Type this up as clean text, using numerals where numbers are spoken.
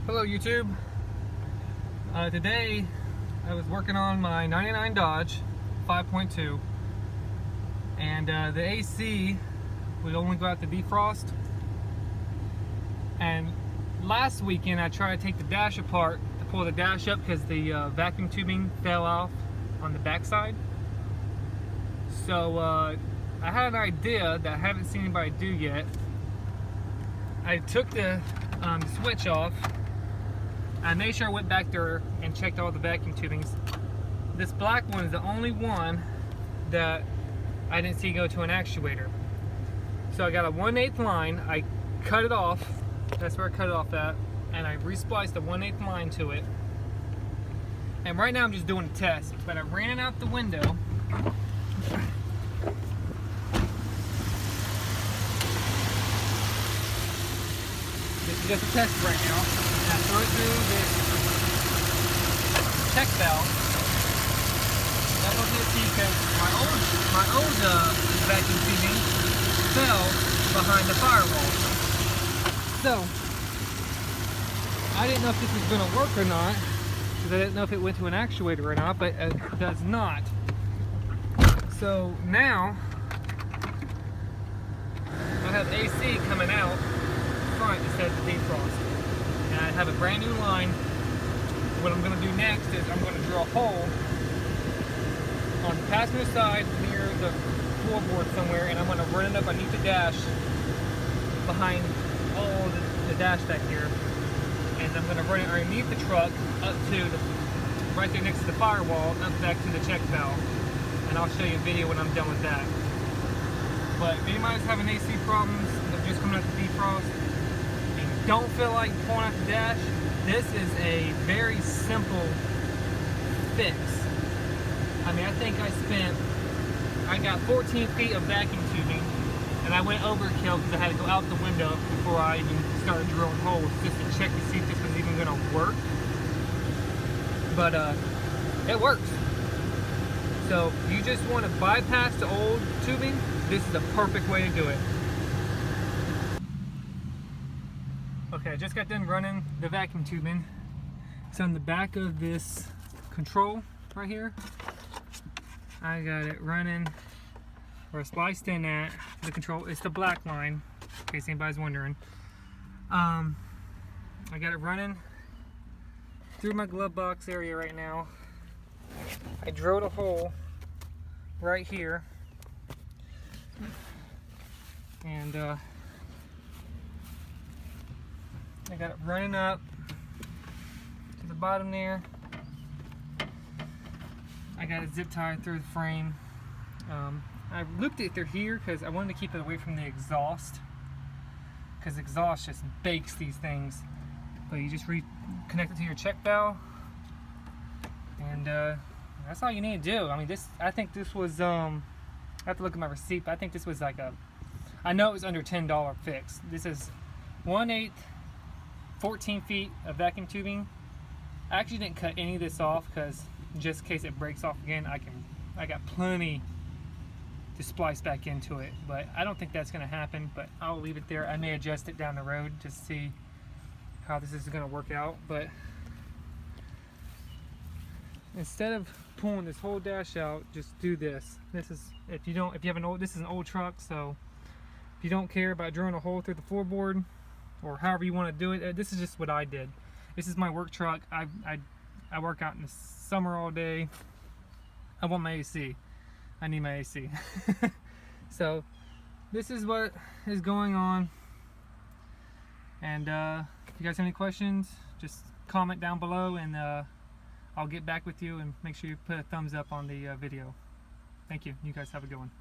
Hello YouTube. Today I was working on my 99 Dodge 5.2 and the AC would only go out the defrost, and last weekend I tried to take the dash apart to pull the dash up because the vacuum tubing fell off on the backside. So I had an idea that I haven't seen anybody do yet. I took the switch off. I made sure I went back there and checked all the vacuum tubings. This black one is the only one that I didn't see go to an actuator. So I got a 1/8 line, I cut it off, that's where I cut it off at, and I respliced the 1/8 line to it. And right now I'm just doing a test, but I ran it out the window. This is just a test right now. I threw it through this check valve. That wasn't a key because my old vacuum tubing fell behind the firewall. So I didn't know if this was going to work or not, because I didn't know if it went to an actuator or not, but it does not. So now I have AC coming out front instead of the defrost. And I have a brand new line. What I'm going to do next is I'm going to drill a hole on the passenger side near the floorboard somewhere, and I'm going to run it up underneath the dash behind all the dash back here, and I'm going to run it underneath the truck up to right there next to the firewall, up back to the check valve, and I'll show you a video when I'm done with that. But if anybody's having AC problems, they're just coming out the defrost, don't feel like pulling out the dash, this is a very simple fix. I mean, I think I got 14 feet of vacuum tubing, and I went overkill because I had to go out the window before I even started drilling holes just to check to see if this was even going to work. But it works. So if you just want to bypass the old tubing, this is the perfect way to do it. Okay, I just got done running the vacuum tubing. So in the back of this control right here, I got it running, or spliced in at the control. It's the black line, in case anybody's wondering. I got it running through my glove box area right now. I drilled a hole right here, and I got it running up to the bottom there. I got it zip tied through the frame. I looped it through here because I wanted to keep it away from the exhaust, because exhaust just bakes these things. But you just reconnect it to your check valve, and that's all you need to do. I mean, I think this was, I have to look at my receipt, but I think this was like I know it was under $10 fix. This is 1/8 14 feet of vacuum tubing. I actually didn't cut any of this off because just in case it breaks off again, I got plenty to splice back into it, but I don't think that's going to happen. But I'll leave it there. I may adjust it down the road to see how this is going to work out. But instead of pulling this whole dash out, just do this. This is this is an old truck, so if you don't care about drilling a hole through the floorboard, or however you want to do it, this is just what I did. This is my work truck. I work out in the summer all day. I want my AC. I need my AC. So this is what is going on. And if you guys have any questions, just comment down below, and I'll get back with you, and make sure you put a thumbs up on the video. Thank you. You guys have a good one.